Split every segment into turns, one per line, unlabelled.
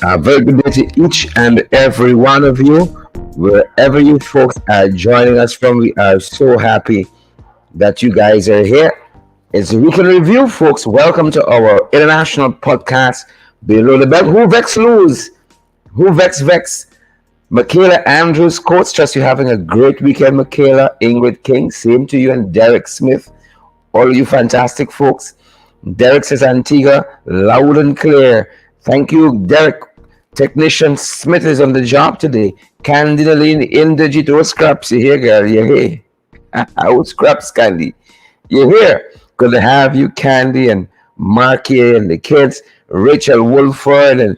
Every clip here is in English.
A very good day to each and every one of you, wherever you folks are joining us from. We are so happy that you guys are here. It's a weekend review, folks. Welcome to our international podcast, Below the Belt. Who vex lose? Who vex vex? Michaela Andrews, coach, trust you having a great weekend, Michaela. Ingrid King, same to you, and Derek Smith. All of you fantastic folks. Derek says Antigua, loud and clear. Thank you, Derek. Technician Smith is on the job today. Candida Lane in the Jito Scraps. You here, girl? You here? How scraps, Candy? You here? Good to have you, Candy, and Marky and the kids, Rachel Wolford, and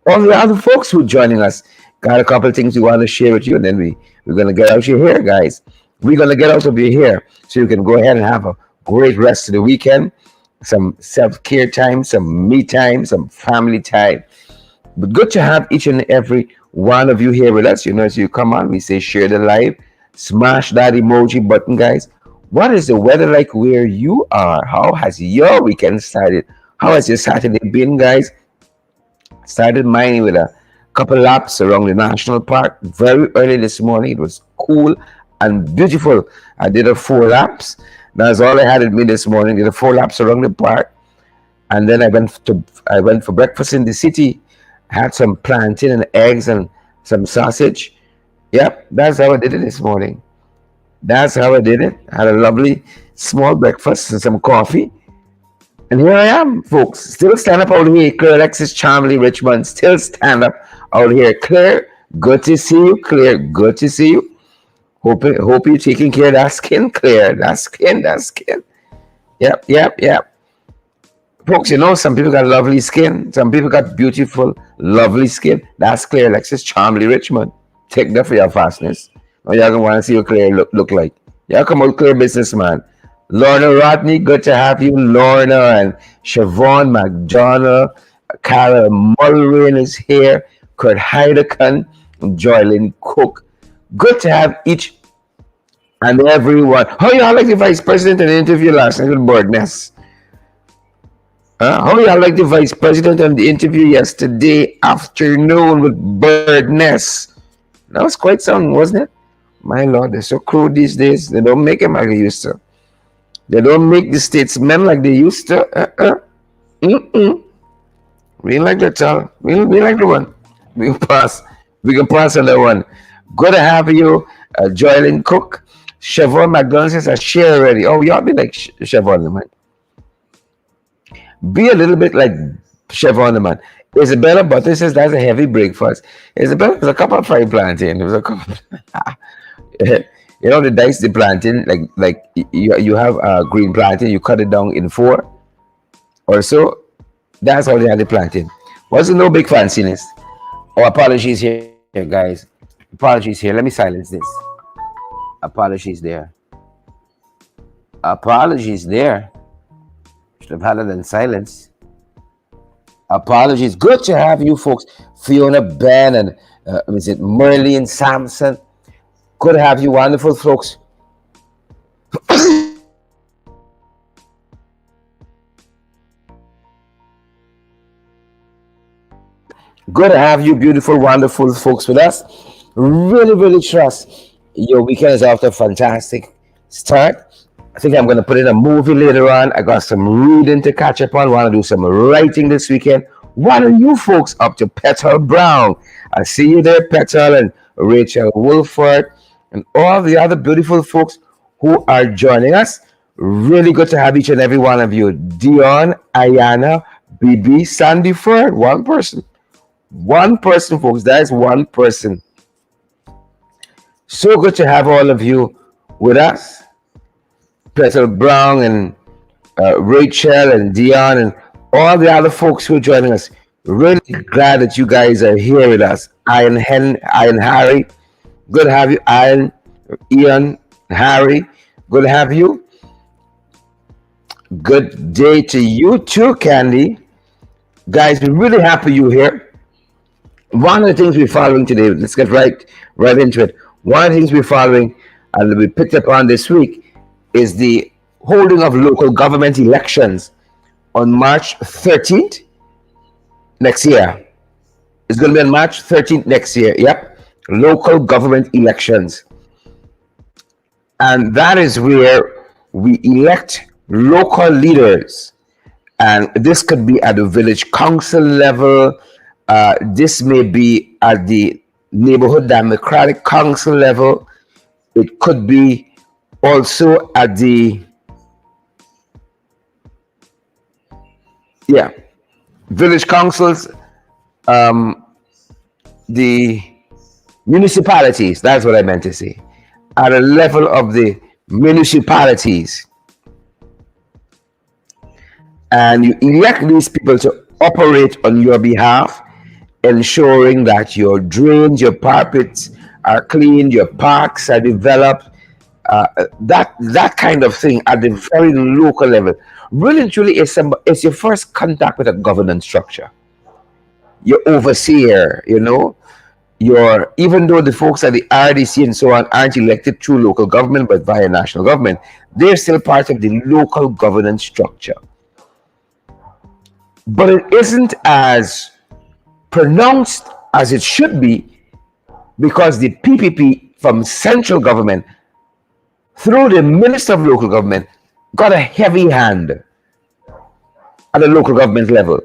all the other folks who are joining us. Got a couple of things we want to share with you, and then we're going to get out your hair, guys. We're going to get out of your hair so you can go ahead and have a great rest of the weekend. Some self-care time, some me time, some family time. But good to have each and every one of you here with us. You know, as you come on, we say share the live, smash that emoji button, guys. What is the weather like where you are? How has your weekend started? How has your Saturday been, guys? Started mine with a couple laps around the national park very early this morning. It was cool and beautiful. I did a 4 laps. That's all I had with me this morning. Did a 4 laps around the park, and then I went for breakfast in the city. Had some plantain and eggs and some sausage. Yep, that's how I did it this morning. That's how I did it. Had a lovely small breakfast and some coffee. And here I am, folks. Still stand up out here. Claire Alexis Charmley Richmond. Still stand up out here. Claire, good to see you. Claire, good to see you. Hope you're taking care of that skin, Claire. That skin. Yep. Folks, you know, some people got lovely skin. Some people got beautiful, lovely skin. That's Claire Alexis Charmley Richmond. Take that for your fastness. Now y'all gonna want to see what Claire look like. Y'all come out, Claire businessman. Lorna Rodney, good to have you. Lorna and Siobhan McDonald. Cara Mulrain is here. Kurt Heidekan. Joylyn Cook. Good to have each and everyone. How y'all like the vice president in the interview last night with Birdness? How y'all like the vice president on the interview yesterday afternoon with Birdness? That was quite something, wasn't it? My Lord, they're so crude these days. They don't make them like they used to. They don't make the statesmen like they used to. We like that, y'all. We like the one. We can pass on that one. Good to have you, Joylyn Cook. Siobhan McDonald says, I share already. Oh, y'all be like Siobhan, man. Be a little bit like Siobhan, man. Isabella Butter says that's a heavy breakfast. Isabella, it was a cup of fried plantain. It was a cup. You know, the dice the plantain, like you have a green plantain, you cut it down in 4 or so. That's how they had the plantain. Wasn't no big fanciness. Oh, apologies here, guys. Apologies here. Let me silence this. Apologies there. Apologies there. Should have had it in silence. Apologies. Good to have you folks. Fiona Ben and is it Merlene Sampson? Good to have you, wonderful folks. Good to have you, beautiful, wonderful folks with us. Really trust your weekend is off to a fantastic start. I think I'm going to put in a movie later on. I got some reading to catch up on. Want to do some writing this weekend. What are you folks up to? Petal Brown. I see you there, Petal and Rachel Wolford and all the other beautiful folks who are joining us. Really good to have each and every one of you. Dion, Ayana, BB, Sandy Ford. One person, folks. That is one person. So good to have all of you with us. Petal Brown and Rachel and Dion and all the other folks who are joining us. Really glad that you guys are here with us. Ian Harry. Good to have you. Ian, Harry. Good to have you. Good day to you too, Candy. Guys, we're really happy you're here. One of the things we're following today, let's get right into it. One of the things we're following and we picked up on this week is the holding of local government elections on March 13th next year. It's going to be on March 13th next year. Yep. Local government elections. And that is where we elect local leaders. And this could be at the village council level. This may be at the neighborhood democratic council level. It could be also at the village councils, the municipalities. That's what I meant to say. At a level of the municipalities. And you elect these people to operate on your behalf, ensuring that your drains, your carpets are cleaned, your parks are developed, that kind of thing at the very local level. Really and truly, it's your first contact with a governance structure. Your overseer, even though the folks at the RDC and so on aren't elected through local government but via national government, they're still part of the local governance structure. But it isn't as pronounced as it should be, because the PPP from central government through the Minister of Local Government got a heavy hand at the local government level.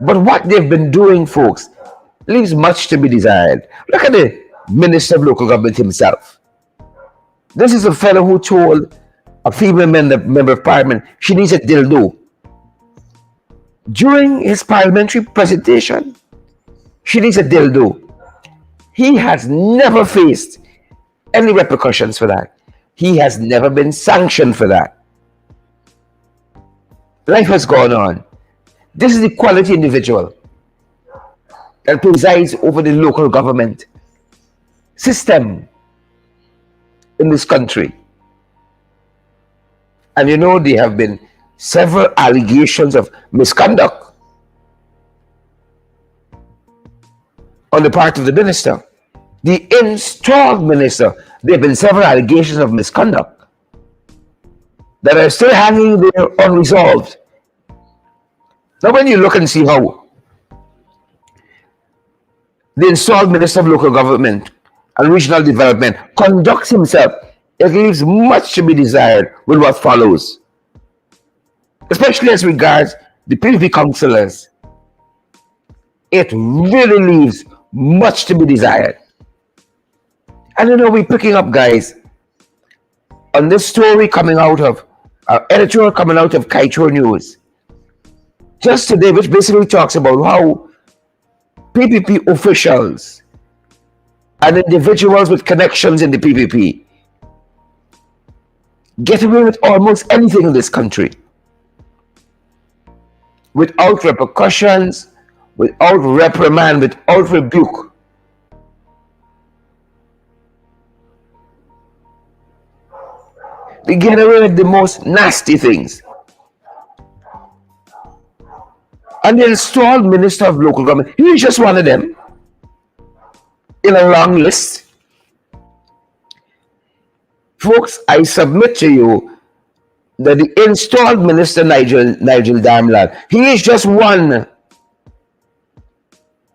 But what they've been doing, folks, leaves much to be desired. Look at the Minister of Local Government himself. This is a fellow who told a female member of parliament she needs a dildo. During his parliamentary presentation, she needs a dildo. He has never faced any repercussions for that. He has never been sanctioned for that. Life has gone on. This is the quality individual that presides over the local government system in this country. And there have been several allegations of misconduct on the part of the minister. The installed minister, there have been several allegations of misconduct that are still hanging there unresolved. Now, when you look and see how the installed Minister of Local Government and Regional Development conducts himself, it leaves much to be desired with what follows, especially as regards the PPP councillors. It really leaves much to be desired. And we're picking up, guys, on this story coming out of editorial coming out of Kaitro News just today, which basically talks about how PPP officials and individuals with connections in the PPP get away with almost anything in this country without repercussions, without reprimand, without rebuke. They get away with the most nasty things. And the installed Minister of Local Government, he is just one of them in a long list. Folks, I submit to you that the installed Minister Nigel Darmlad, he is just one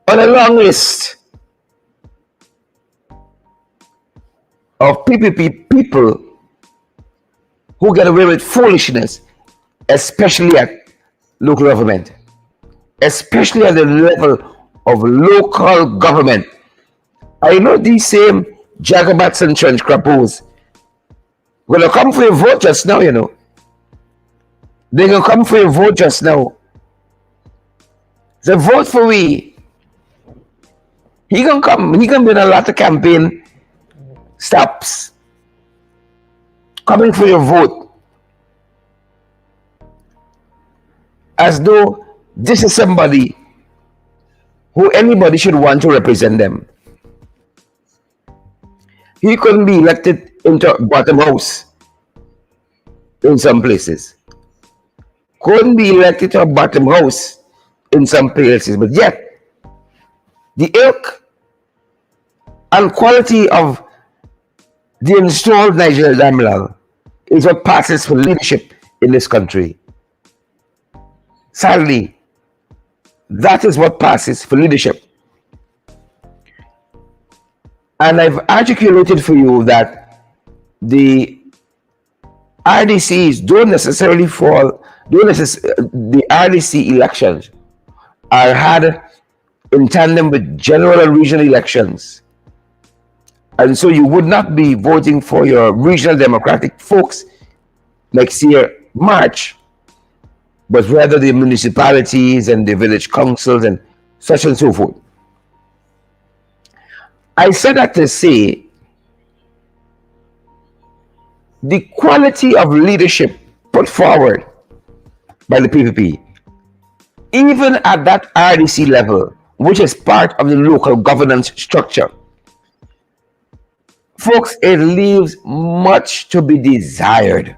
on a long list of PPP people who get away with foolishness, especially at local government, especially at the level of local government. I know these same Jagabats and trench crapoos will come for your vote just now, They can come for your vote just now. The vote for we. He can come. He can be in a lot of campaign stops coming for your vote, as though this is somebody who anybody should want to represent them. He couldn't be elected into bottom house in some places. Couldn't be elected to a bottom house in some places, but yet the ilk and quality of the installed Nigel Damlal is what passes for leadership in this country. Sadly, That is what passes for leadership. And I've articulated for you that the RDCs don't necessarily fall, the RDC elections are had in tandem with general and regional elections. And so you would not be voting for your regional Democratic folks next year, March, but rather the municipalities and the village councils and such and so forth. I said that to say the quality of leadership put forward by the PPP, even at that RDC level, which is part of the local governance structure, folks, it leaves much to be desired.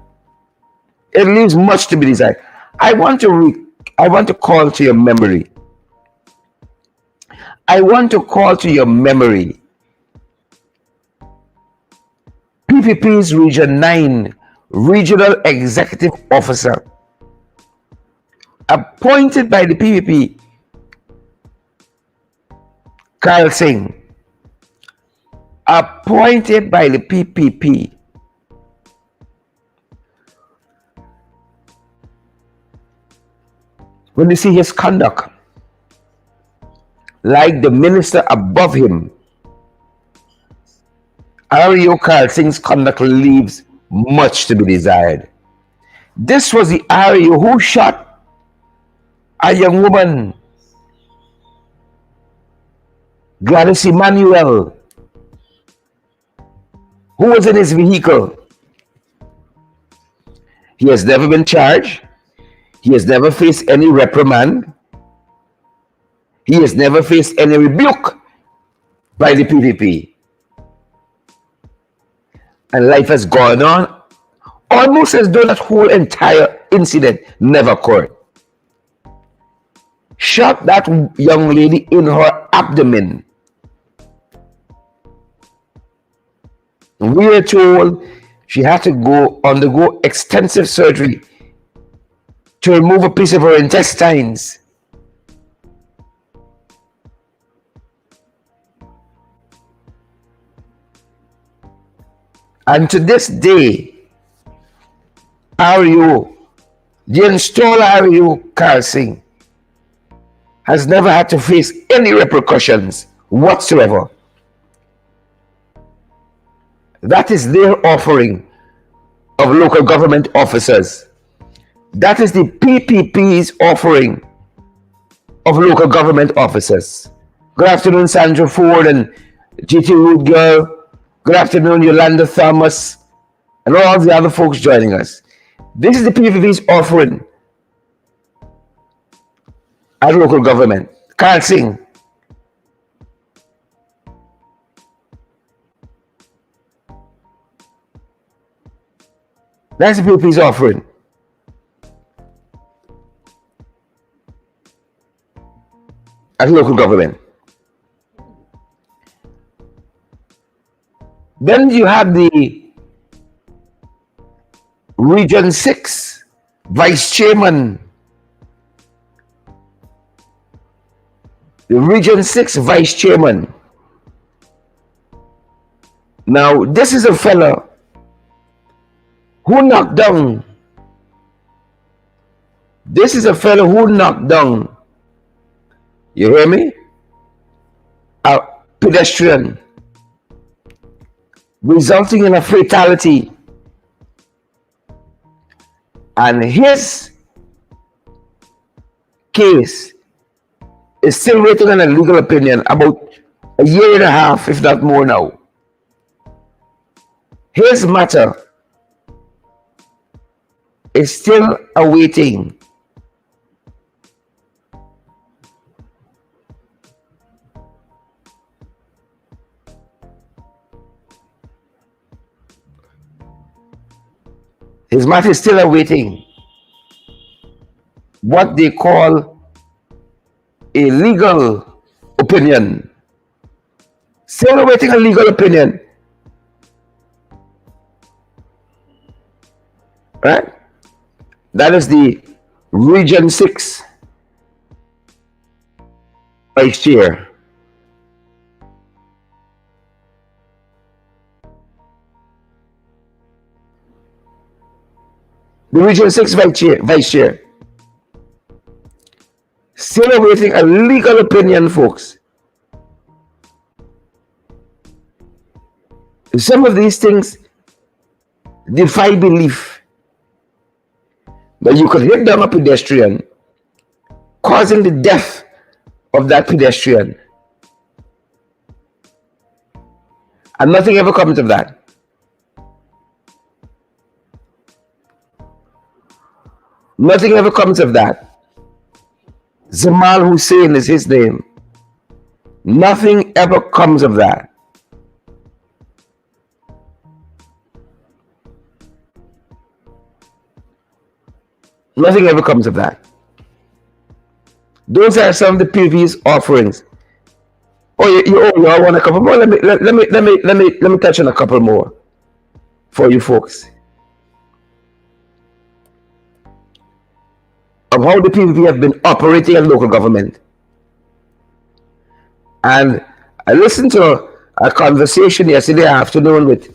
It leaves much to be desired. I want to call to your memory. I want to call to your memory PPP's Region 9 Regional Executive Officer appointed by the PPP, Carl Singh, appointed by the PPP. When you see his conduct, like the minister above him, REO Carl Singh's conduct leaves much to be desired. This was the REO who shot a young woman, Gladys Emmanuel, who was in his vehicle. He has never been charged. He has never faced any reprimand. He has never faced any rebuke by the PPP. And life has gone on almost as though that whole entire incident never occurred. Shot that young lady in her abdomen. We are told she had to undergo extensive surgery to remove a piece of her intestines. And to this day, REO, the installed REO Carl Singh, has never had to face any repercussions whatsoever. That is their offering of local government officers. That is the PPP's offering of local government officers. Good afternoon, Sandra Ford and GT Root Girl. Good afternoon, Yolanda Thomas, and all the other folks joining us. This is the PPP's offering at local government. Carl Singh. That's the PPP's offering. At local government. Then you have the Region 6 Vice Chairman. The Region 6 Vice Chairman. Now, this is a fellow who knocked down. This is a fellow who knocked down, you hear me? A pedestrian, resulting in a fatality. And his case is still waiting on a legal opinion, about a year and a half, if not more now. His matter is still awaiting what they call a legal opinion. Still awaiting a legal opinion. Right? That is the Region 6 vice chair. The Region 6 vice chair. Still awaiting a legal opinion, folks. Some of these things defy belief. But you could hit down a pedestrian, causing the death of that pedestrian. And nothing ever comes of that. Nothing ever comes of that. Zamal Hussein is his name. Nothing ever comes of that. Nothing ever comes of that. Those are some of the previous offerings. Oh, you all want a couple more? Let me touch on a couple more for you folks of how the PVP have been operating in local government. And I listened to a conversation yesterday afternoon with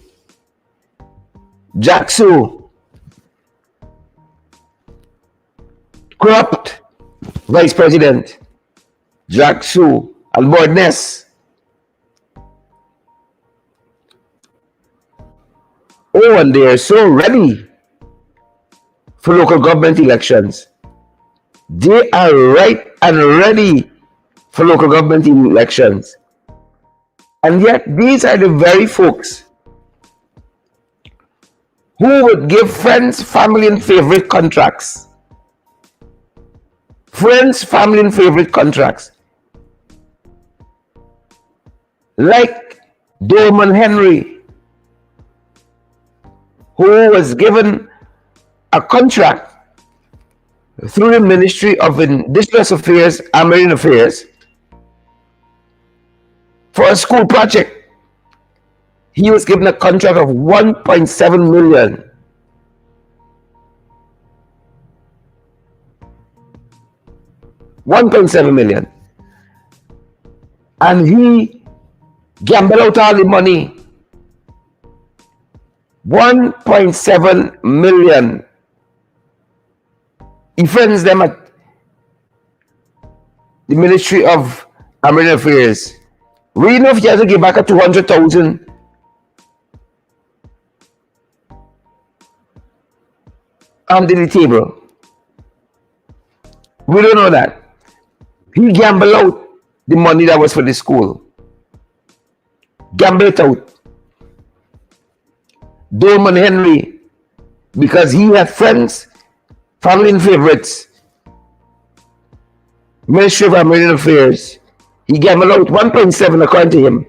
Jack Sue, corrupt Vice President Jack Sue Alborness. Oh, and they are so ready for local government elections. They are right and ready for local government elections. And yet, these are the very folks who would give friends, family, and favorite contracts. Friends, family, and favorite contracts. Like Dorman Henry, who was given a contract through the Ministry of Indigenous Affairs and Marine Affairs for a school project. He was given a contract of 1.7 million. $1.7 million. And he gambled out all the money. 1.7 million. He friends them at the Ministry of Marine Affairs. We know if he has to give back a 200,000 under the table. We don't know that. He gambled out the money that was for the school. Gamble it out. Dorman Henry, because he had friends, family, and favorites. Ministry of Marine Affairs. He gambled out 1.7 according to him.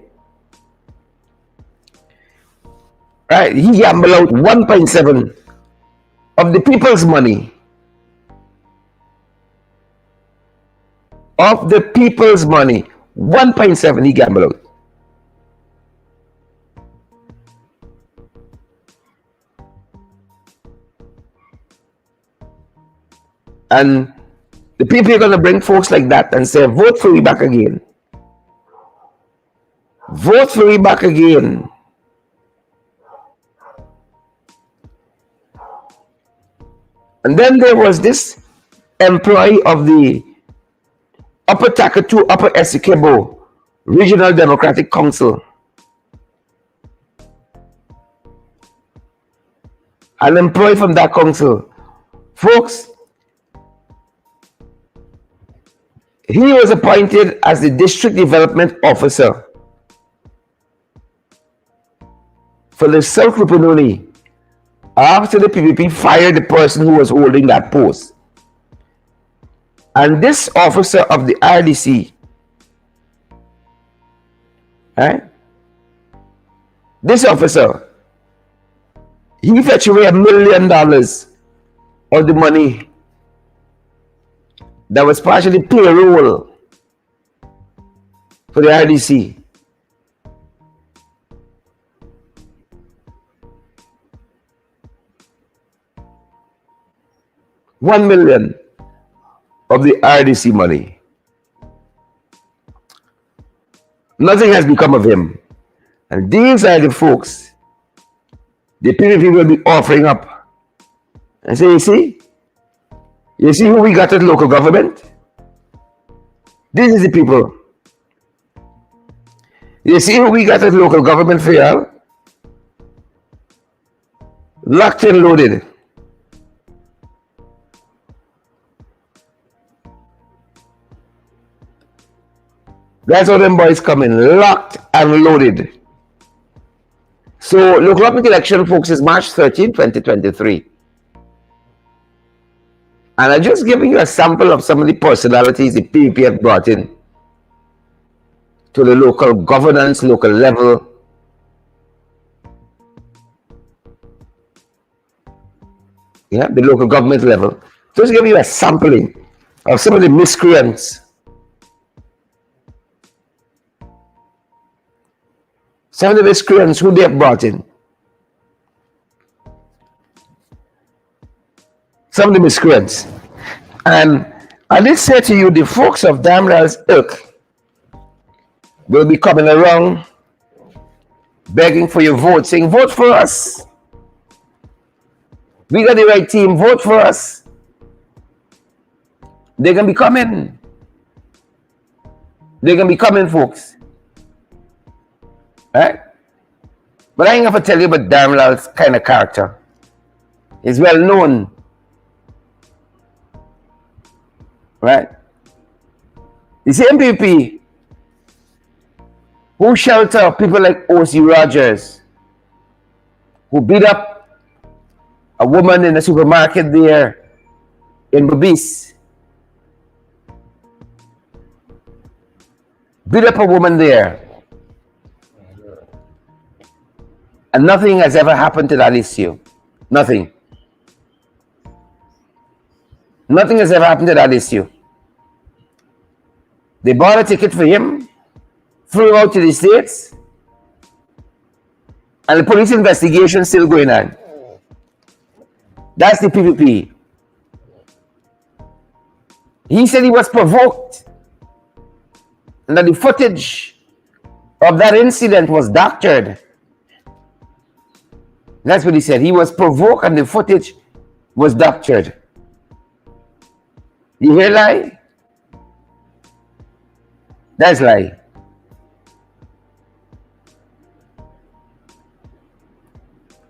Right? He gambled out 1.7 of the people's money. Of the people's money. 1.7 he gambled out. And the people are going to bring folks like that and say, vote for me back again. Vote for me back again. And then there was this employee of the Upper Takatu, Upper Essequibo Regional Democratic Council. An employee from that council. Folks, he was appointed as the District Development Officer for the South Rupununi after the PVP fired the person who was holding that post. And this officer of the RDC, right? This officer, he fetched away $1 million of the money that was partially payroll for the RDC. $1 million of the RDC money. Nothing has become of him. And these are the folks the PPP will be offering up. And say, you see who we got at local government? This is the people. You see who we got at local government for y'all? Locked and loaded. That's how them boys come in, locked and loaded. So local government election, folks, is March 13, 2023. And I'm just giving you a sample of some of the personalities the PPP have brought in to the local governance, local level. Yeah, the local government level. Just giving you a sampling of some of the miscreants. Some of the miscreants who they have brought in. Some of the miscreants. And I did say to you, the folks of Damral's ilk will be coming around begging for your vote, saying, vote for us. We got the right team, vote for us. They're going to be coming. They're going to be coming, folks. Right? But I ain't going to tell you about Damral's kind of character. He's well known. Right? The same MPP who shelter people like O.C. Rogers, who beat up a woman in a supermarket there in Babis. Beat up a woman there. And nothing has ever happened to that issue. Nothing. Nothing has ever happened to that issue. They bought a ticket for him, flew him out to the States, and the police investigation is still going on. That's the PPP. He said he was provoked, and that the footage of that incident was doctored. That's what he said. He was provoked and the footage was doctored. You hear lie? That's lie.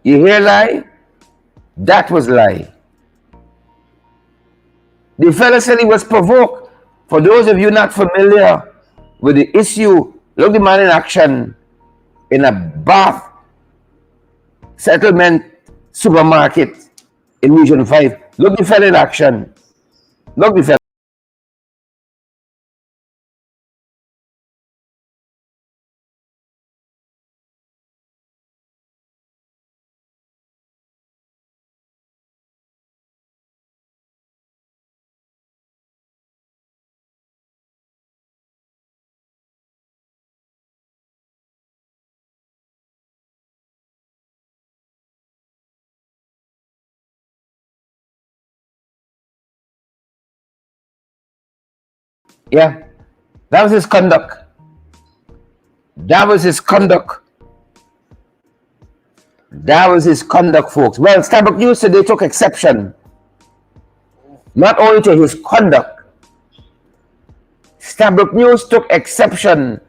You hear lie? That was lie. The fellow said he was provoked. For those of you not familiar with the issue, look the man in action in a Bath settlement supermarket in Region 5. Look the fellow in action. Look the fellow. Yeah, that was his conduct. That was his conduct. That was his conduct, folks. Well, Starbuck News today took exception not only to his conduct. Starbuck News took exception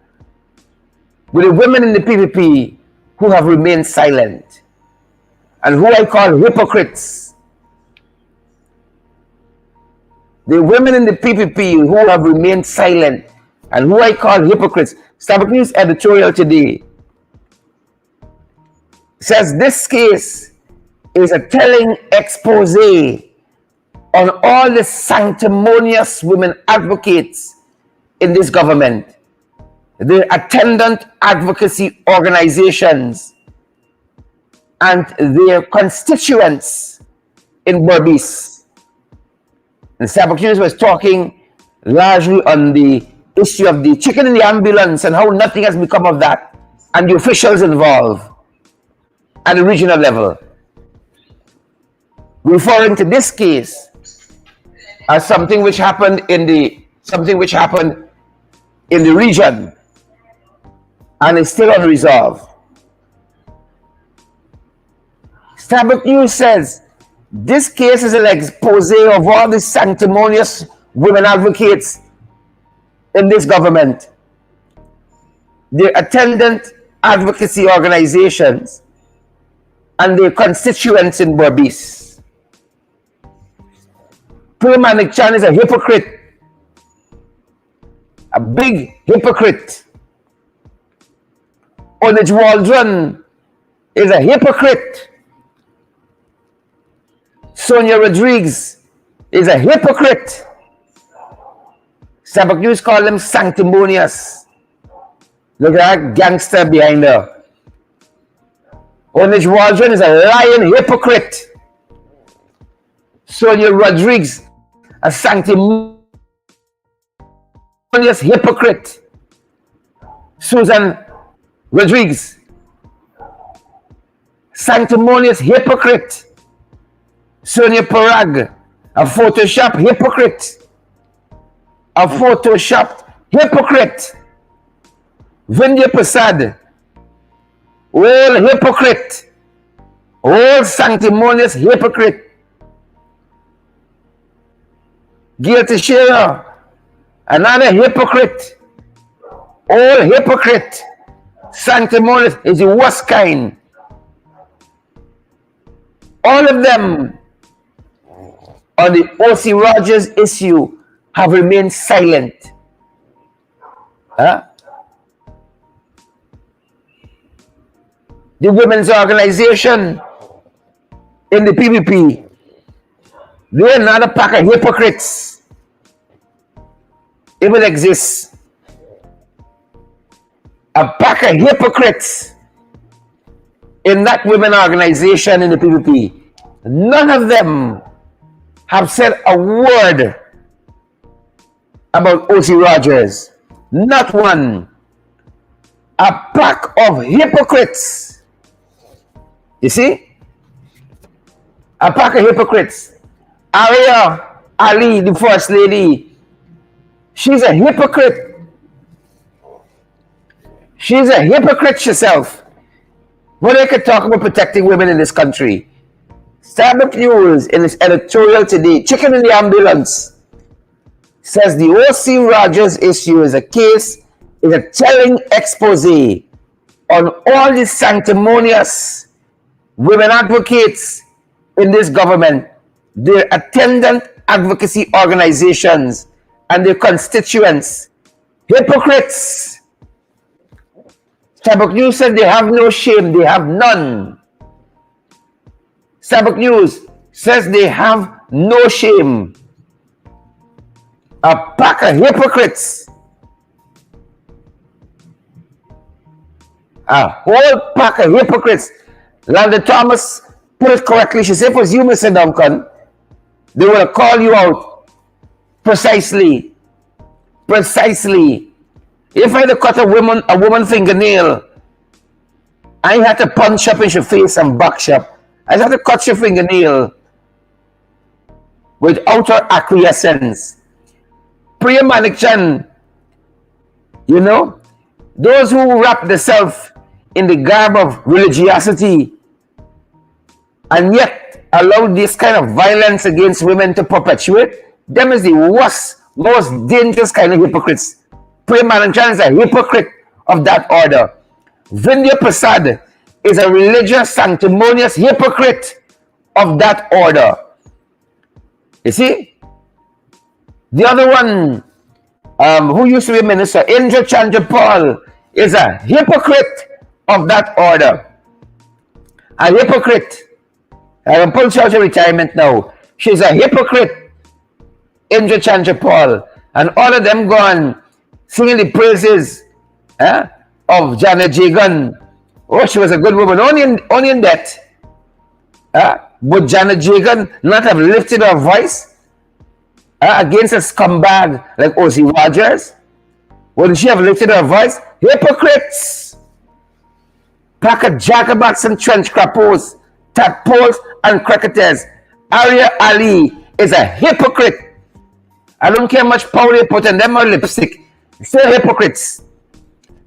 with the women in the PPP who have remained silent and who I call hypocrites. The women in the PPP who have remained silent and who I call hypocrites. Starbuck News editorial today says this case is a telling expose on all the sanctimonious women advocates in this government, the attendant advocacy organizations, and their constituents in Berbice. And Starbuck News was talking largely on the issue of the chicken in the ambulance and how nothing has become of that, and the officials involved at the regional level, referring to this case as something which happened in the region, and is still unresolved. Starbuck News says this case is an expose of all the sanctimonious women advocates in this government, their attendant advocacy organizations, and their constituents in Berbice. Prema Chan is a hypocrite, a big hypocrite. Onij Waldron is a hypocrite. Sonia Rodriguez is a hypocrite. Starbuck News call them sanctimonious. Look at that gangster behind her. Onij Waldron is a lying hypocrite. Sonia Rodriguez, a sanctimonious hypocrite. Susan Rodriguez, sanctimonious hypocrite. Sonia Parag, a Photoshop hypocrite. A Photoshopped hypocrite. Vindhya Prasad, all hypocrite. All sanctimonious hypocrite. Gail Teixeira, another hypocrite. All hypocrite. Sanctimonious is the worst kind. All of them on the O.C. Rogers issue have remained silent. Huh? The women's organization in the PPP, they're not a pack of hypocrites. It will exist. A pack of hypocrites in that women organization in the PPP. None of them have said a word about O.C. Rogers. Not one. A pack of hypocrites. You see? A pack of hypocrites. Arya Ali, the first lady, she's a hypocrite. She's a hypocrite herself. When they could talk about protecting women in this country. Starbuck News in its editorial today, Chicken in the Ambulance, says the O.C. Rogers issue is a telling expose on all the sanctimonious women advocates in this government, their attendant advocacy organizations, and their constituents. Hypocrites. Starbuck News said they have no shame, they have none. Starbuck News says they have no shame. A pack of hypocrites. A whole pack of hypocrites. Landa Thomas put it correctly. She said, if it was you, Mr. Duncan, they will call you out precisely. Precisely. If I had to cut a woman fingernail, I had to punch up in your face and back up. I had to cut your fingernail without her acquiescence. Priya Manikchan, you know, those who wrap themselves in the garb of religiosity and yet allow this kind of violence against women to perpetuate, them is the worst, most dangerous kind of hypocrites. Priya Manikchan is a hypocrite of that order. Vindhya Prasad is a religious, sanctimonious hypocrite of that order. You see? The other one, who used to be a minister, Indra Chandra Paul, is a hypocrite of that order. A hypocrite. I can pull her out of retirement now. She's a hypocrite, Indra Chandra Paul. And all of them gone singing the praises of Janet Jagan. Oh, she was a good woman, only in that. Would Janet Jagan not have lifted her voice against a scumbag like O.C. Rogers? Wouldn't she have lifted her voice? Hypocrites! Pack of jacobats and trench crapoes, tadpoles and cricketers. Arya Ali is a hypocrite. I don't care much power they put in them or lipstick. Still hypocrites.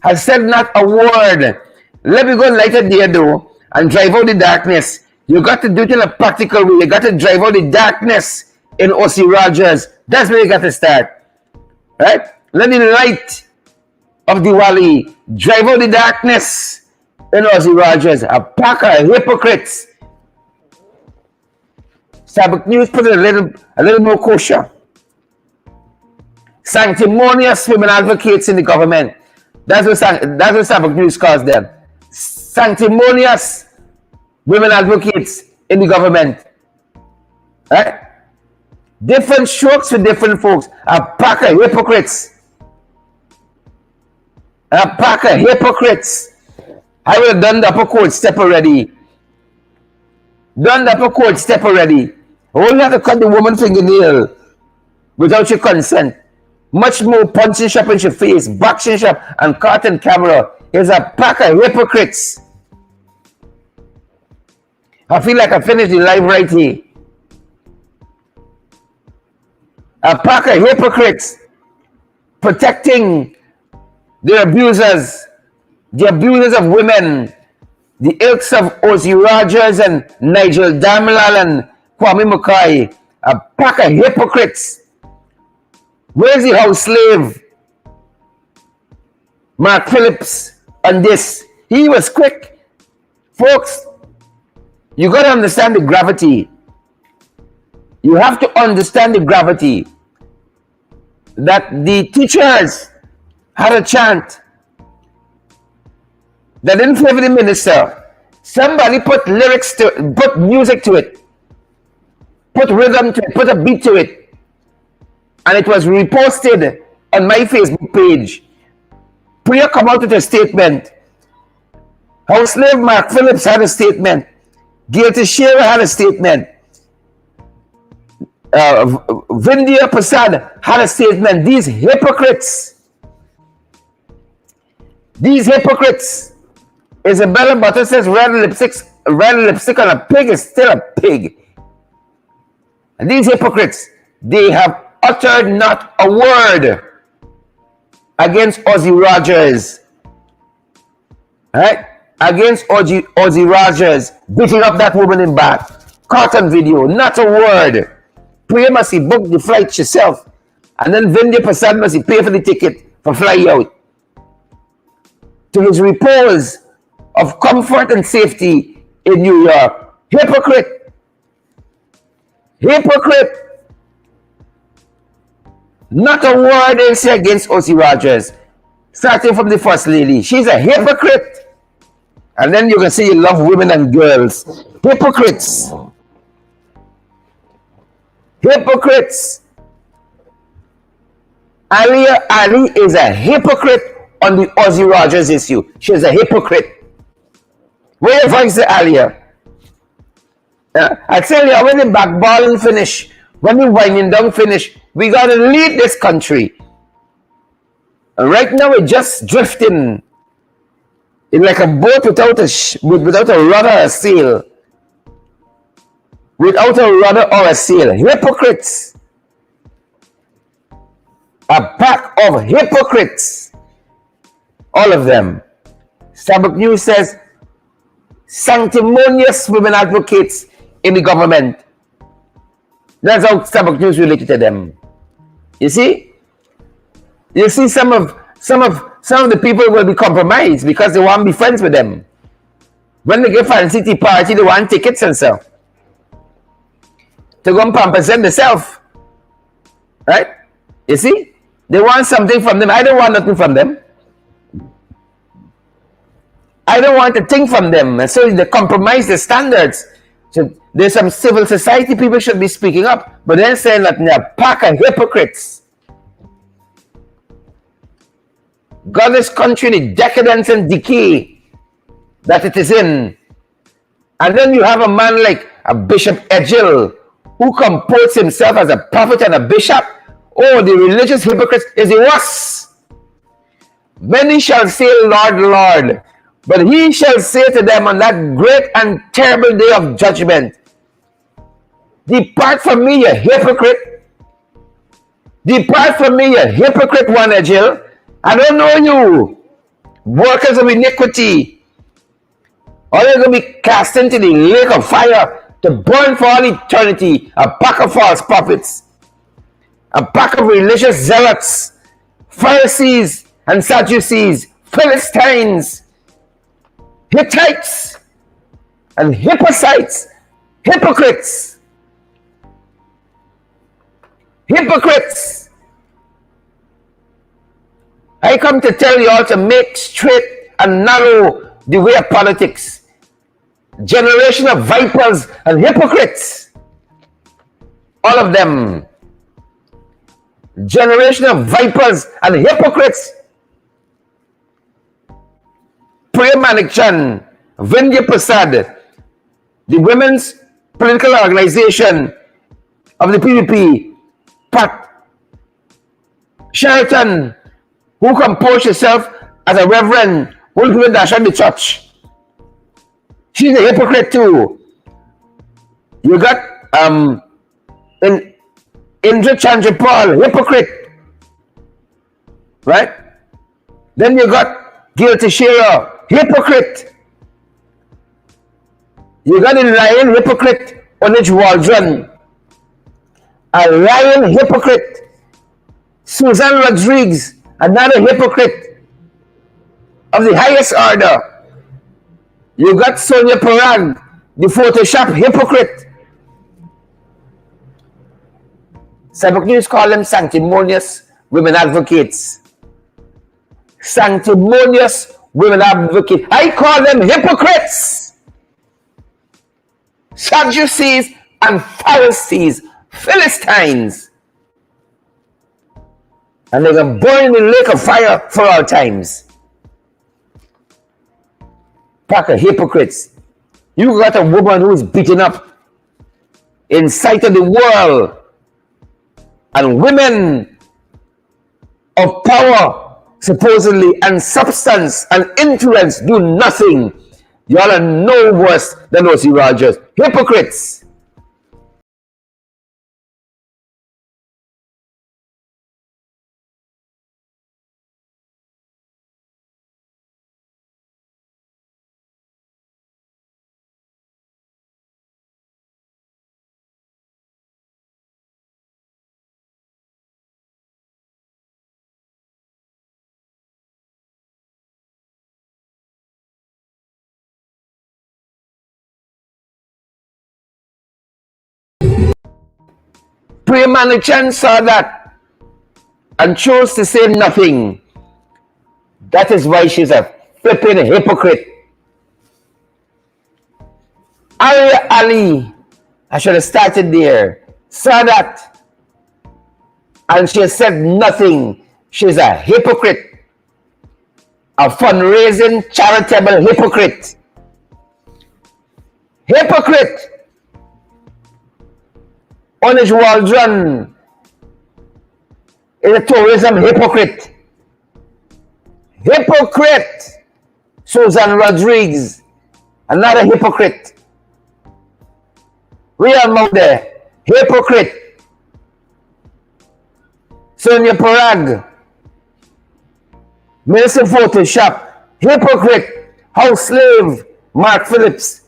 has said not a word. Let me go and light a their door and drive out the darkness. You got to do it in a practical way. You got to drive out the darkness in O.C. Rogers. That's where you got to start. Right? Let the light of Diwali drive out the darkness in O.C. Rogers. A pack of hypocrites. Sabbath News put it a little more kosher. Sanctimonious women advocates in the government. That's what Sabbath News calls them. Sanctimonious women advocates in the government. Right? Different strokes for different folks. A pack of hypocrites. A pack of hypocrites. I would have done the upper court step already. Done the upper court step already. Only have to cut the woman's fingernail without your consent. Much more punching shop in your face, boxing shop, and carton camera. Here's a pack of hypocrites. I feel like I finished the live right here. A pack of hypocrites protecting the abusers of women, the ilks of O.C. Rogers and Nigel Damelal and Kwame Mukai. A pack of hypocrites. Where's the house slave? Mark Phillips on this. He was quick. Folks, you got to understand the gravity. You have to understand the gravity that the teachers had a chant that didn't favor the minister. Somebody put lyrics to it, put music to it, put rhythm to it, put a beat to it. And it was reposted on my Facebook page. Priya come out with a statement. House slave Mark Phillips had a statement. Gail Teixeira had a statement. Vindhya Prasad had a statement. These hypocrites. Isabella Butter says red lipstick on a pig is still a pig. And these hypocrites, they have uttered not a word against O.C. Rogers. Right? Against O.C. Rogers beating up that woman in bath. Carton video, not a word. Priya must book the flight herself. And then Vindhya Prasad must pay for the ticket for fly out. To his repose of comfort and safety in New York. Hypocrite. Hypocrite. Not a word they say against O.C. Rogers. Starting from the First Lady. She's a hypocrite. And then you can say you love women and girls. Hypocrites. Hypocrites. Ali is a hypocrite on the O.C. Rogers issue. She's a hypocrite. Where your voice, Alia? I tell you, when the backballing finish, when the winding down finish, we gotta lead this country. And right now we're just drifting in like a boat without a rudder or a sail. Without a rudder or a sail. Hypocrites. A pack of hypocrites. All of them. Sabbath News says sanctimonious women advocates in the government. That's how Sabbath News related to them. You see? You see some of the people will be compromised because they want to be friends with them. When they get fancy tea party, they want tickets and stuff. To go and represent themselves. Right? You see? They want something from them. I don't want nothing from them. I don't want a thing from them. And so they compromise the standards. So there's some civil society people should be speaking up, but then saying that they're a pack of hypocrites. Got this country in the decadence and decay that it is in. And then you have a man like a Bishop Edgell who comports himself as a prophet and a bishop. Oh, the religious hypocrites is the worst. Many shall say, Lord, Lord, but he shall say to them on that great and terrible day of judgment, depart from me, you hypocrite. Depart from me, you hypocrite one, Edgell. I don't know you. workers of iniquity, all they're going to be cast into the lake of fire to burn for all eternity. A pack of false prophets, a pack of religious zealots, Pharisees and Sadducees, Philistines, Hittites, and Hippocytes, hypocrites. Hypocrites. I come to tell you all to make straight and narrow the way of politics. Generation of vipers and hypocrites. All of them. Generation of vipers and hypocrites. Priya Manikchan, Vindhya Prasad, the women's political organization of the PPP, Pat Sheraton, who composed herself as a reverend, who will give dash at the church. She's a hypocrite too. You got in Indra Chandrapal, hypocrite. Right? Then you got Gil Teixeira, hypocrite. You got a lion hypocrite on its Waldron. A lion hypocrite. Susan Rodriguez, another hypocrite of the highest order. You got Sonia Parag, the Photoshop hypocrite. Cyber News call them sanctimonious women advocates. Sanctimonious women advocates. I call them hypocrites. Sadducees and Pharisees, Philistines. And they're going to burn in the lake of fire for all times. Pack of hypocrites. You got a woman who's beaten up in sight of the world. And women of power, supposedly, and substance and influence do nothing. Y'all are no worse than those Rogers. Hypocrites. Priya Manikchan saw that and chose to say nothing. That is why she's a flipping hypocrite. Arya Ali, I should have started there, saw that and she said nothing. She's a hypocrite. A fundraising charitable hypocrite. Hypocrite. Onish Waldron is a tourism hypocrite. Hypocrite. Susan Rodriguez, another hypocrite. Real Mode, hypocrite. Sonia Parag, Minister Photoshop, hypocrite. House slave, Mark Phillips.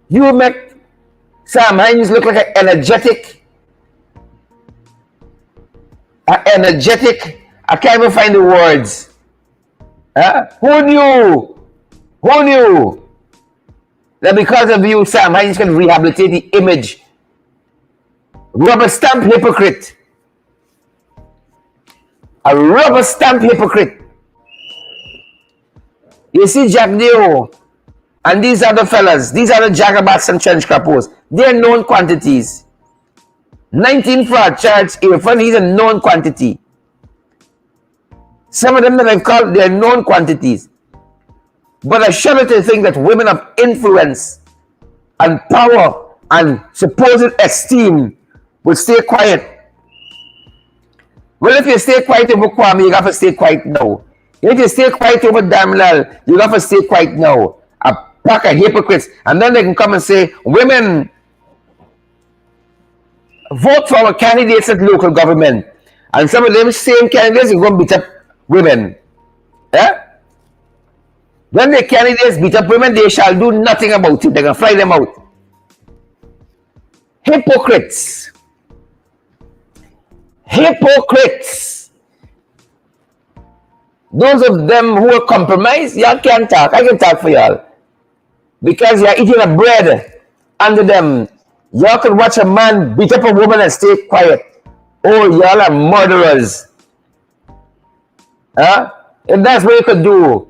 You make Sam Hines look like an energetic. I can't even find the words. Who knew? Who knew that because of you, Sam Hines can rehabilitate the image? Rubber stamp hypocrite. A rubber stamp hypocrite. You see Jack Nero and these other fellas, these are the Jagabats and Trench Capos. They're known quantities. 19 fraud charge, Irfan, he's a known quantity. Some of them that I've called, they're known quantities. But I shudder to think that women of influence and power and supposed esteem will stay quiet. Well, if you stay quiet over Kwame, you have to stay quiet now. If you stay quiet over Damlal, you have to stay quiet now. A pack of hypocrites. And then they can come and say, women, vote for our candidates at local government. And some of them same candidates are going to beat up women. Eh? When the candidates beat up women, they shall do nothing about it. They're going to fly them out. Hypocrites. Hypocrites. Those of them who are compromised, y'all can't talk. I can talk for y'all. Because you're eating a bread under them. Y'all could watch a man beat up a woman and stay quiet. Oh, y'all are murderers. Huh? If that's what you could do,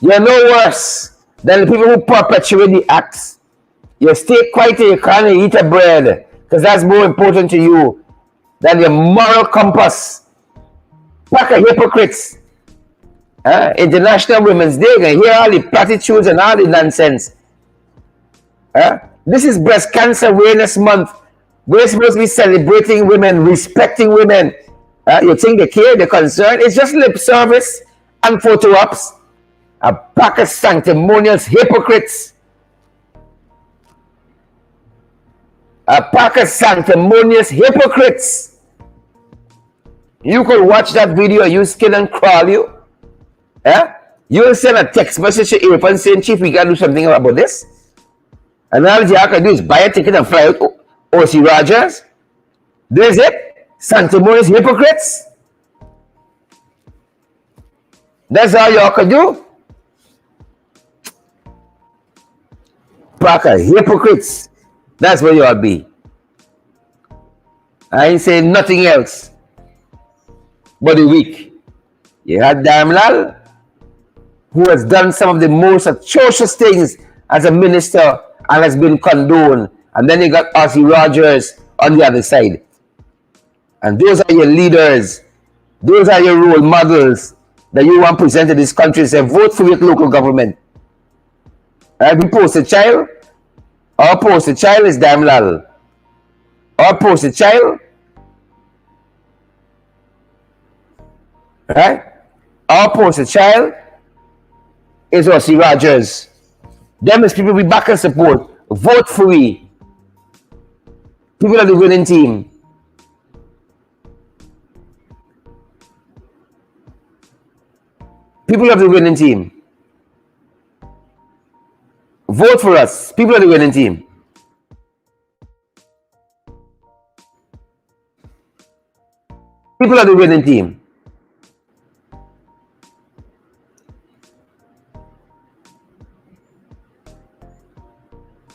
you're no worse than the people who perpetuate the acts. You stay quiet and you can't eat a bread because that's more important to you than your moral compass. Pack of hypocrites. International Women's Day, and hear all the platitudes and all the nonsense. This is Breast Cancer Awareness Month. We're supposed to be celebrating women, respecting women. You think they care, they're concerned? It's just lip service and photo ops. A pack of sanctimonious hypocrites. A pack of sanctimonious hypocrites. You could watch that video, you skin and crawl you. You'll send a text message to April saying, Chief, we gotta do something about this. And all you can do is buy a ticket and fly out O.C. Rogers. There's it. Sanctimonious hypocrites. That's all y'all can do. Pack of hypocrites. That's what y'all be. I ain't saying nothing else but the weak. You had Damlal, who has done some of the most atrocious things as a minister and has been condoned. And then you got O.C. Rogers on the other side. And those are your leaders. Those are your role models that you want to present to this country. Say, vote for your local government. If you post a child, our poster child is Damlal. Our poster child, right? Our poster child is O.C. Rogers. Them is people we back and support. Vote for we. People of the winning team. People of the winning team. Vote for us. People of the winning team. People of the winning team.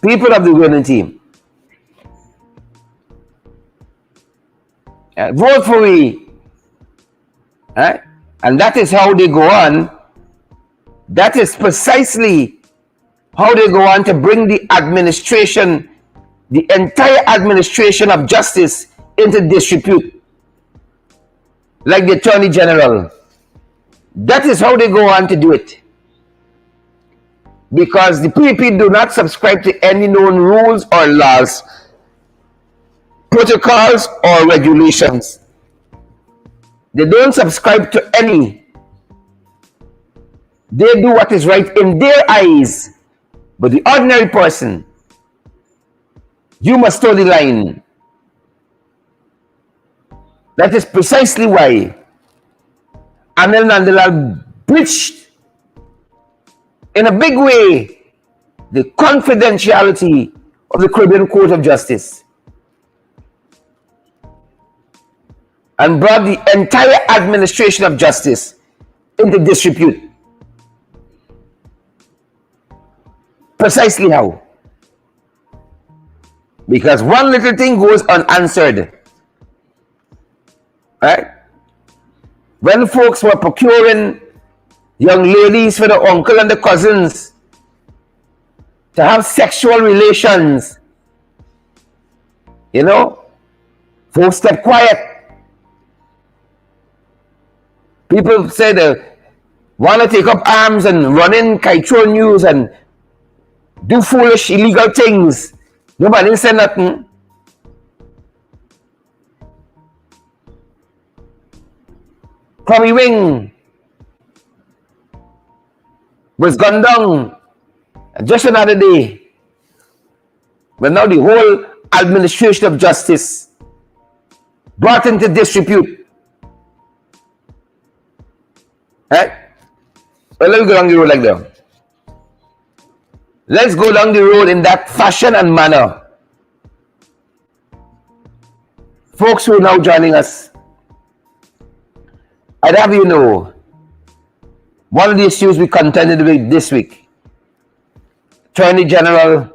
People of the winning team. Vote for me. And that is how they go on. That is precisely how they go on to bring the administration, the entire administration of justice into disrepute. Like the Attorney General. That is how they go on to do it. Because the PDP do not subscribe to any known rules or laws, protocols or regulations. They don't subscribe to any. They do what is right in their eyes. But the ordinary person, you must toe the line. That is precisely why Anil Nandalal breached in a big way the confidentiality of the Caribbean Court of Justice and brought the entire administration of justice into disrepute. Precisely how? Because one little thing goes unanswered. Right? When folks were procuring young ladies for the uncle and the cousins to have sexual relations, folks kept quiet. People say they want to take up arms and run in kite news and do foolish, illegal things. Nobody said nothing. Tommy Wing was gunned down just another day. But now the whole administration of justice brought into disrepute. Right? Well, let's go down the road like that. Let's go down the road in that fashion and manner. Folks who are now joining us, I'd have you know, one of the issues we contended with this week, Attorney General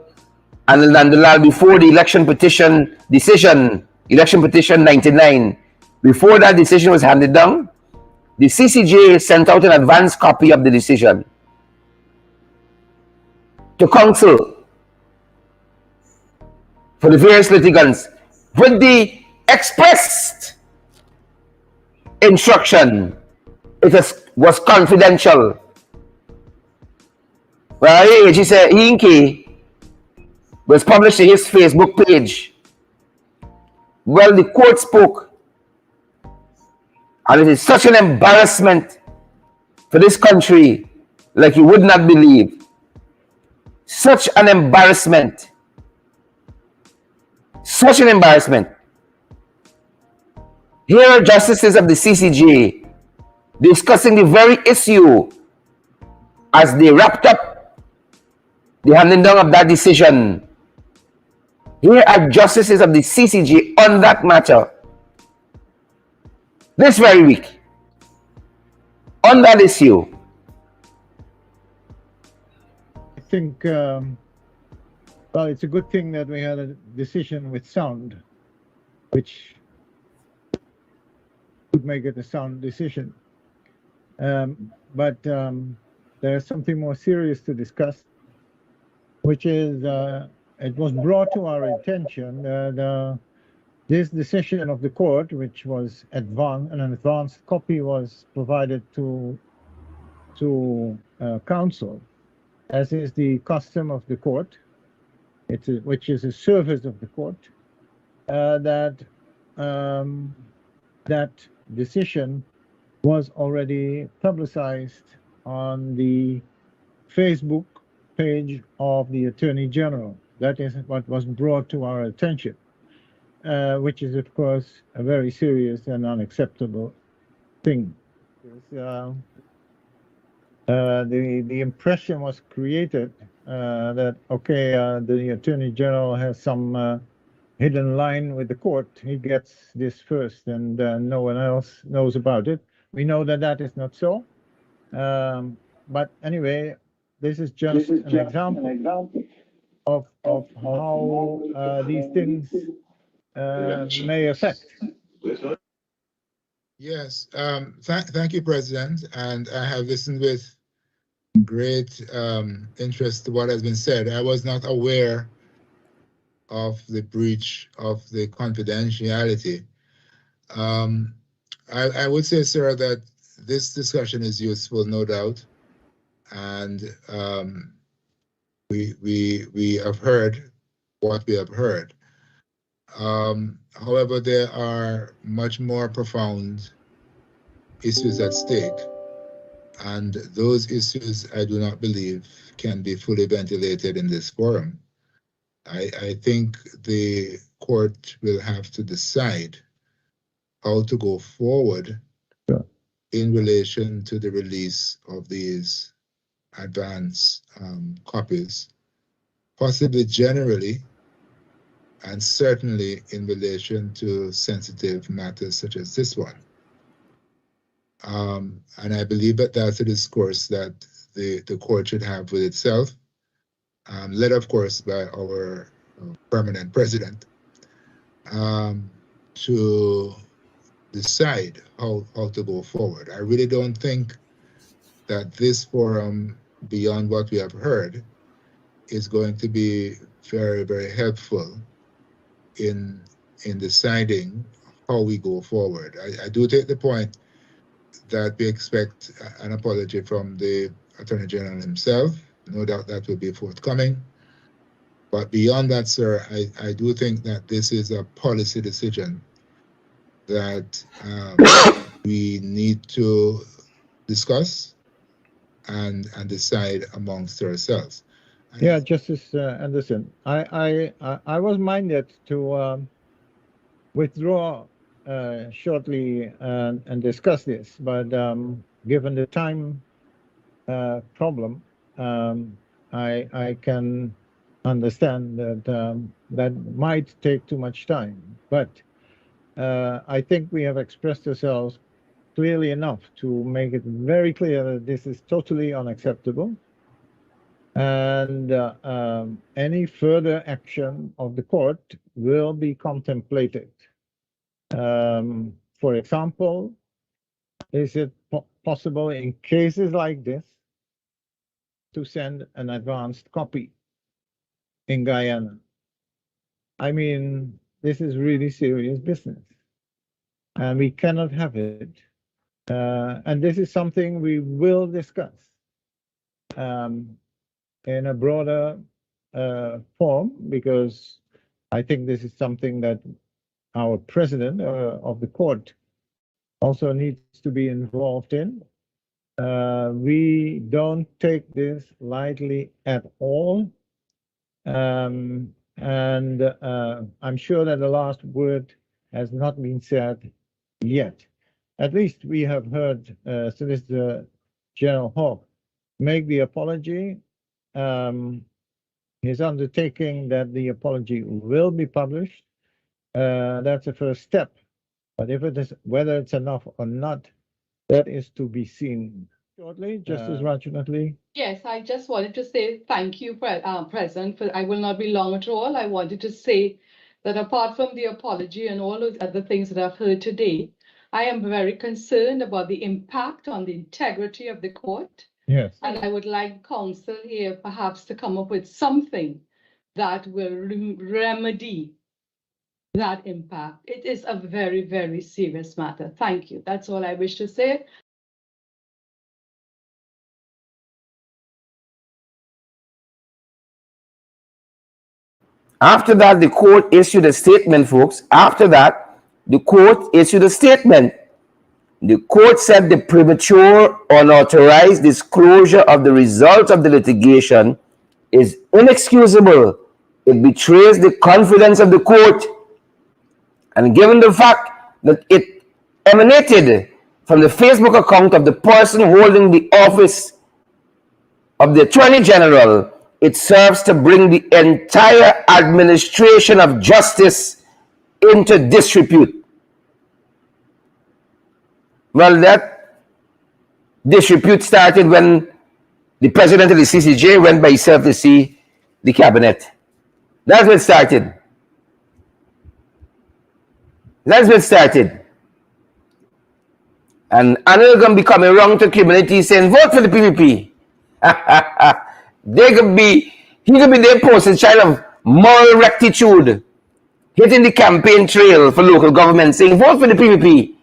and Nandalal, before the election petition decision, election petition 99, before that decision was handed down, the CCJ sent out an advance copy of the decision to counsel for the various litigants with the expressed instruction it was confidential. Well, he said Inky was published to his Facebook page. Well, the court spoke, and it is such an embarrassment for this country, like you would not believe. Such an embarrassment. Such an embarrassment. Here are justices of the CCJ discussing the very issue as they wrapped up the handing down of that decision. Here are justices of the CCJ on that matter this very week on that issue.
I think, well, it's a good thing that we had a decision with sound, which would make it a sound decision. But there's something more serious to discuss, which is it was brought to our attention that this decision of the court, which was an advanced copy was provided to counsel, as is the custom of the court, which is a service of the court, that decision was already publicized on the Facebook page of the Attorney General. That is what was brought to our attention, which is, of course, a very serious and unacceptable thing. The impression was created that, okay, the Attorney General has some hidden line with the court. He gets this first and no one else knows about it. We know that that is not so. But anyway, this is just an example of how these things may affect.
Yes, thank you, President. And I have listened with great interest to what has been said. I was not aware of the breach of the confidentiality. I would say, sir, that this discussion is useful, no doubt. And we have heard what we have heard. However, there are much more profound issues at stake, and those issues I do not believe can be fully ventilated in this forum. I think the court will have to decide how to go forward in relation to the release of these advance copies, possibly generally, and certainly in relation to sensitive matters such as this one. And I believe that that's a discourse that the court should have with itself, led, of course, by our permanent president, to decide how to go forward. I really don't think that this forum, beyond what we have heard, is going to be very, very helpful in deciding how we go forward. I do take the point that we expect an apology from the Attorney General himself. No doubt that will be forthcoming. But beyond that, sir, I do think that this is a policy decision that we need to discuss and decide amongst ourselves.
Yeah, Justice Anderson, I was minded to withdraw shortly and discuss this, but given the time problem, I can understand that that might take too much time. But I think we have expressed ourselves clearly enough to make it very clear that this is totally unacceptable. And any further action of the court will be contemplated. For example, is it possible in cases like this to send an advanced copy in Guyana? I mean, this is really serious business, and we cannot have it. And this is something we will discuss in a broader form, because I think this is something that our president of the court also needs to be involved in. We don't take this lightly at all. And I'm sure that the last word has not been said yet. At least we have heard Solicitor General Hawke make the apology. His undertaking that the apology will be published. That's a first step. But if it is, whether it's enough or not, that is to be seen. Shortly, Justice Rajanath.
Yes, I just wanted to say thank you, President. I will not be long at all. I wanted to say that apart from the apology and all those other things that I've heard today, I am very concerned about the impact on the integrity of the court.
Yes.
And I would like counsel here perhaps to come up with something that will remedy that impact. It is a very, very serious matter. Thank you. That's all I wish to say.
After that, the court issued a statement, folks. After that, the court issued a statement. The court said the premature, unauthorized disclosure of the results of the litigation is inexcusable. It betrays the confidence of the court. And given the fact that it emanated from the Facebook account of the person holding the office of the Attorney General, it serves to bring the entire administration of justice into disrepute. Well, that disrepute started when the president of the CCJ went by himself to see the cabinet. That's what started. That's what started. And Anil going to be coming around to community saying, vote for the PPP. He could be there posting child of moral rectitude, hitting the campaign trail for local government, saying, vote for the PPP.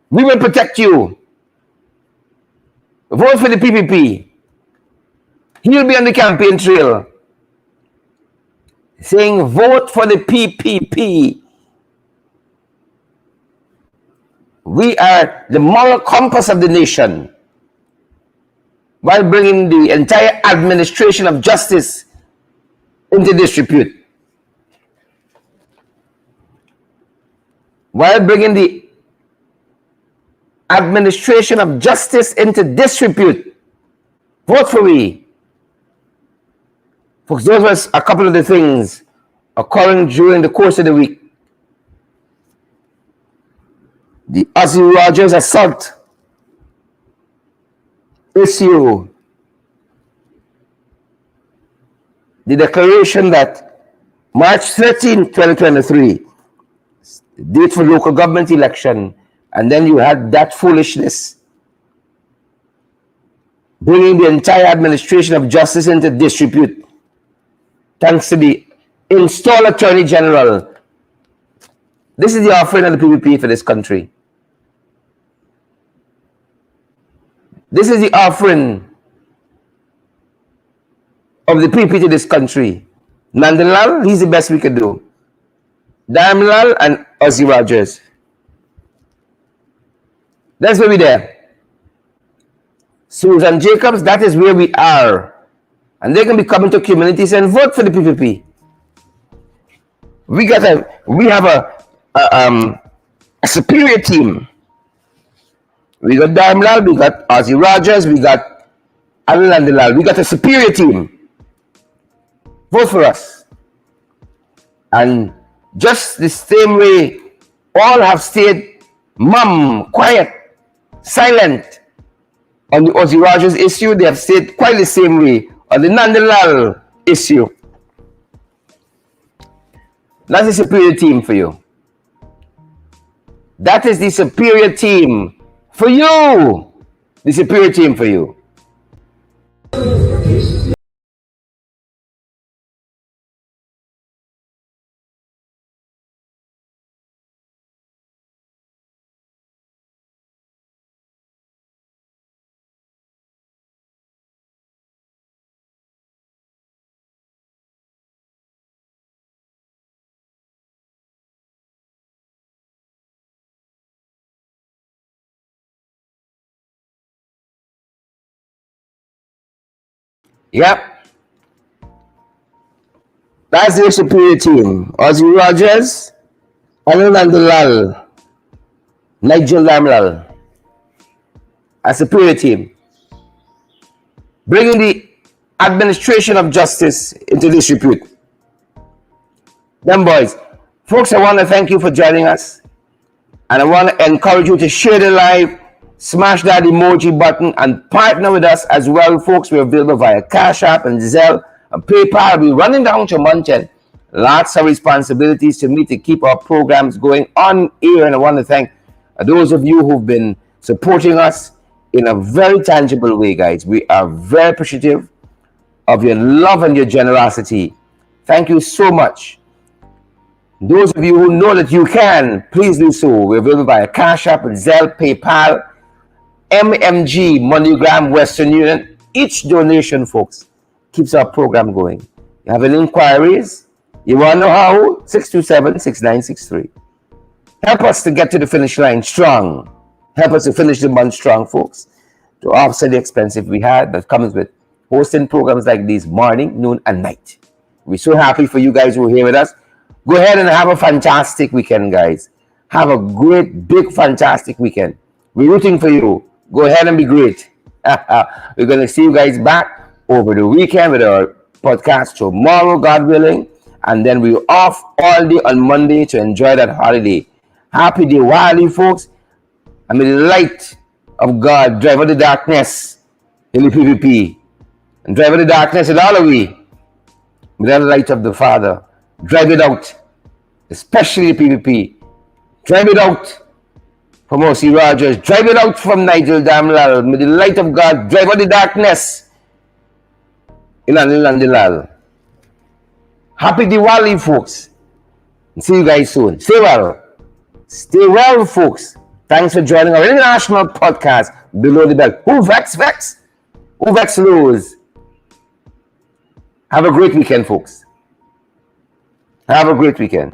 We will protect you. Vote for the PPP. He'll be on the campaign trail saying, vote for the PPP. We are the moral compass of the nation, while bringing the entire administration of justice into disrepute. While bringing the administration of justice into disrepute. Vote for we. Folks, those were a couple of the things occurring during the course of the week. The Ozzy Rogers assault issue, the declaration that March 13, 2023, date for local government election, and then you had that foolishness, bringing the entire administration of justice into disrepute, thanks to the installed Attorney General. This is the offering of the PPP for this country. This is the offering of the PPP to this country. Nandanlal, he's the best we could do. Damlal and Ozzy Rogers. That's where we're there. Susan Jacobs, that is where we are. And they can be coming to communities and vote for the PPP. We have a superior team. We got Darmlal, we got Ozzy Rogers, we got Anil and Dilal. We got a superior team. Vote for us. And just the same way all have stayed mum, quiet, silent on the Ozzy Rogers issue, they have stayed quite the same way on the Nandalal issue. That's the superior team for you. That is the superior team for you. The superior team for you. Yep. That's the superior team. Ozzy Rogers, Anil Nandalal, Nigel Lamlal. A superior team. Bringing the administration of justice into disrepute. Them boys. Folks, I want to thank you for joining us. And I want to encourage you to share the live, smash that emoji button, and partner with us as well, folks. We're available via Cash App and Zelle and PayPal. We're running down to month end. Lots of responsibilities to meet to keep our programs going on air. And I want to thank those of you who've been supporting us in a very tangible way, guys. We are very appreciative of your love and your generosity. Thank you so much. Those of you who know that you can, please do so. We're available via Cash App, Zelle, PayPal, MMG, MoneyGram, Western Union. Each donation, folks, keeps our program going. You have any inquiries? You want to know how? 627-6963. Help us to get to the finish line strong. Help us to finish the month strong, folks, to offset the expense we had that comes with hosting programs like these morning, noon, and night. We're so happy for you guys who are here with us. Go ahead and have a fantastic weekend, guys. Have a great, big, fantastic weekend. We're rooting for you. Go ahead and be great. We're going to see you guys back over the weekend with our podcast tomorrow, God willing. And then we're off all day on Monday to enjoy that holiday. Happy Diwali, folks. And may the light of God drive out the darkness in the PvP. And drive out the darkness in all of we. With the light of the Father. Drive it out, especially the PvP. Drive it out from O.C. Rogers. Drive it out from Nigel Damlal. May the light of God drive out the darkness in Anil Nandalal. Happy Diwali, folks. And see you guys soon. Stay well. Stay well, folks. Thanks for joining our international podcast, Below the Belt. Who vex? Who vex lose? Have a great weekend, folks. Have a great weekend.